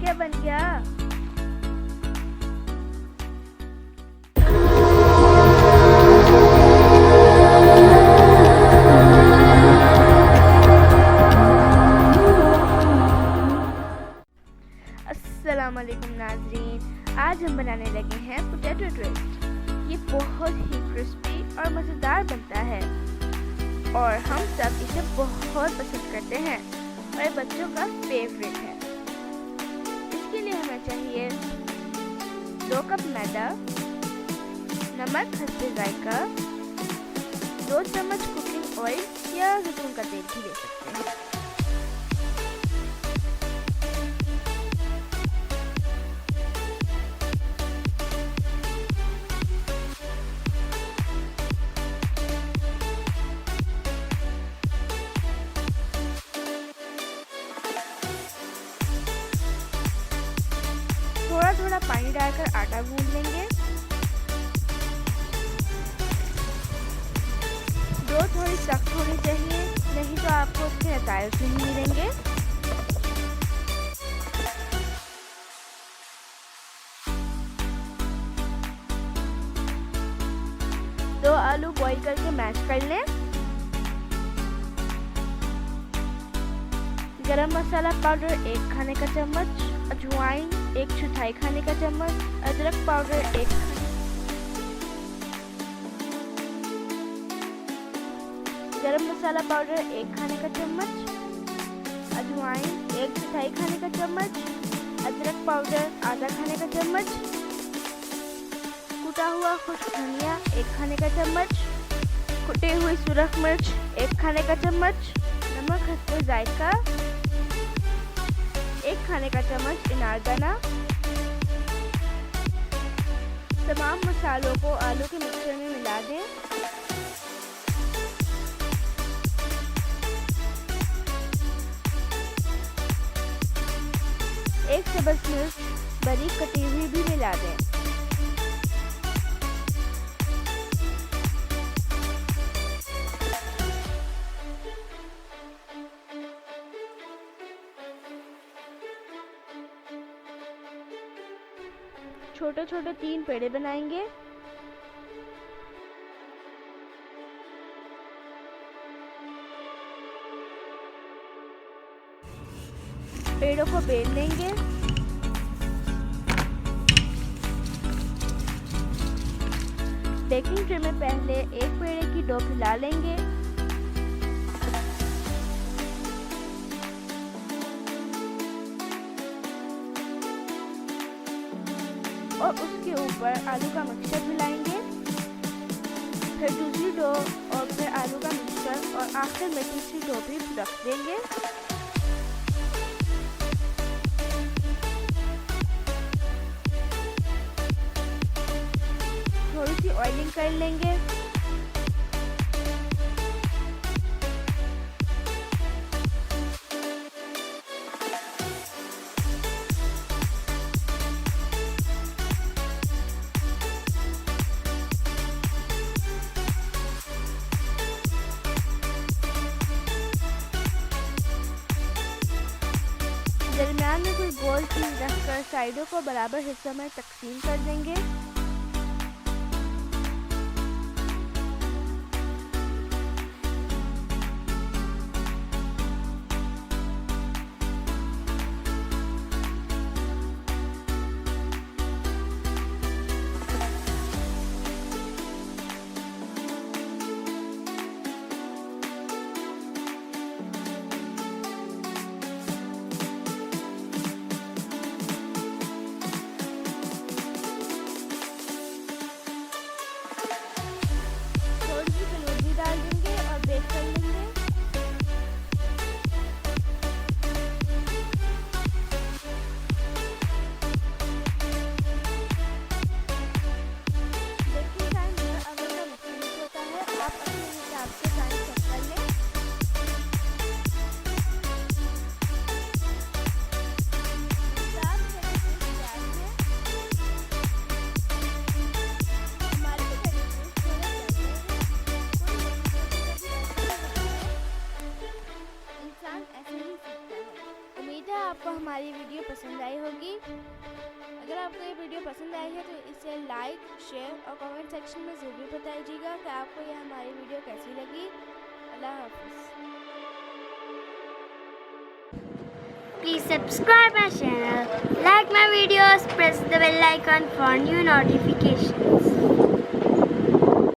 क्या बन गया? अस्सलामुअलैकुम नाज़रीन, आज हम बनाने लगे हैं पोटैटो ट्विस्ट। ये बहुत ही क्रिस्पी और मज़ेदार बनता है और हम सब इसे बहुत पसंद करते हैं और ये बच्चों का फेवरेट है। इसके लिए हमें चाहिए 2 कप मैदा, नमक हस्बे जायका, 2 चम्मच कुकिंग ऑयल या जैतून का तेल भी ले सकते हैं। थोड़ा थोड़ा पानी डालकर आटा गूंद लेंगे। डो थोड़ी सख्त होनी चाहिए, नहीं तो आपको उसके नतीजे नहीं मिलेंगे। दो आलू बॉईल करके मैश कर लें। गरम मसाला पाउडर 1 खाने का चम्मच, अजवाइन 1/4 खाने का चम्मच, अदरक पाउडर 1 गरम मसाला पाउडर 1 खाने का चम्मच, अजवाइन 1/4 खाने का चम्मच, अदरक पाउडर आधा खाने का चम्मच, कुटा हुआ खुश्क धनिया 1 खाने का चम्मच, कुटी हुई सुरख मिर्च 1 खाने का चम्मच, नमक हस्बे जायका 1 खाने का चम्मच, इनारदाना। तमाम मसालों को आलू के मिक्सर में मिला दें। एक सब्ज़ मिर्च बारीक कटी हुई भी मिला दें। छोटे छोटे 3 पेड़े बनाएंगे। पेड़ों को बेल लेंगे। बेकिंग ट्रे में पहले एक पेड़े की डो फैला लेंगे। और उसके ऊपर आलू का मिक्सचर मिलाएंगे, फिर दूसरी डो और फिर आलू का मिक्सचर और आखिर में तीसरी डो भी रख देंगे। थोड़ी सी ऑयलिंग कर लेंगे। दरमियान में कोई गोल चीज रखकर साइडों को बराबर हिस्सों में तकसीम कर देंगे। आपको हमारी वीडियो पसंद आई होगी। अगर आपको ये वीडियो पसंद आई है तो इसे लाइक, शेयर और कमेंट सेक्शन में ज़रूर बताइएगा कि आपको यह हमारी वीडियो कैसी लगी। अल्लाह हाफ़िज़। Please subscribe my channel, like my videos, press the bell icon for new notifications.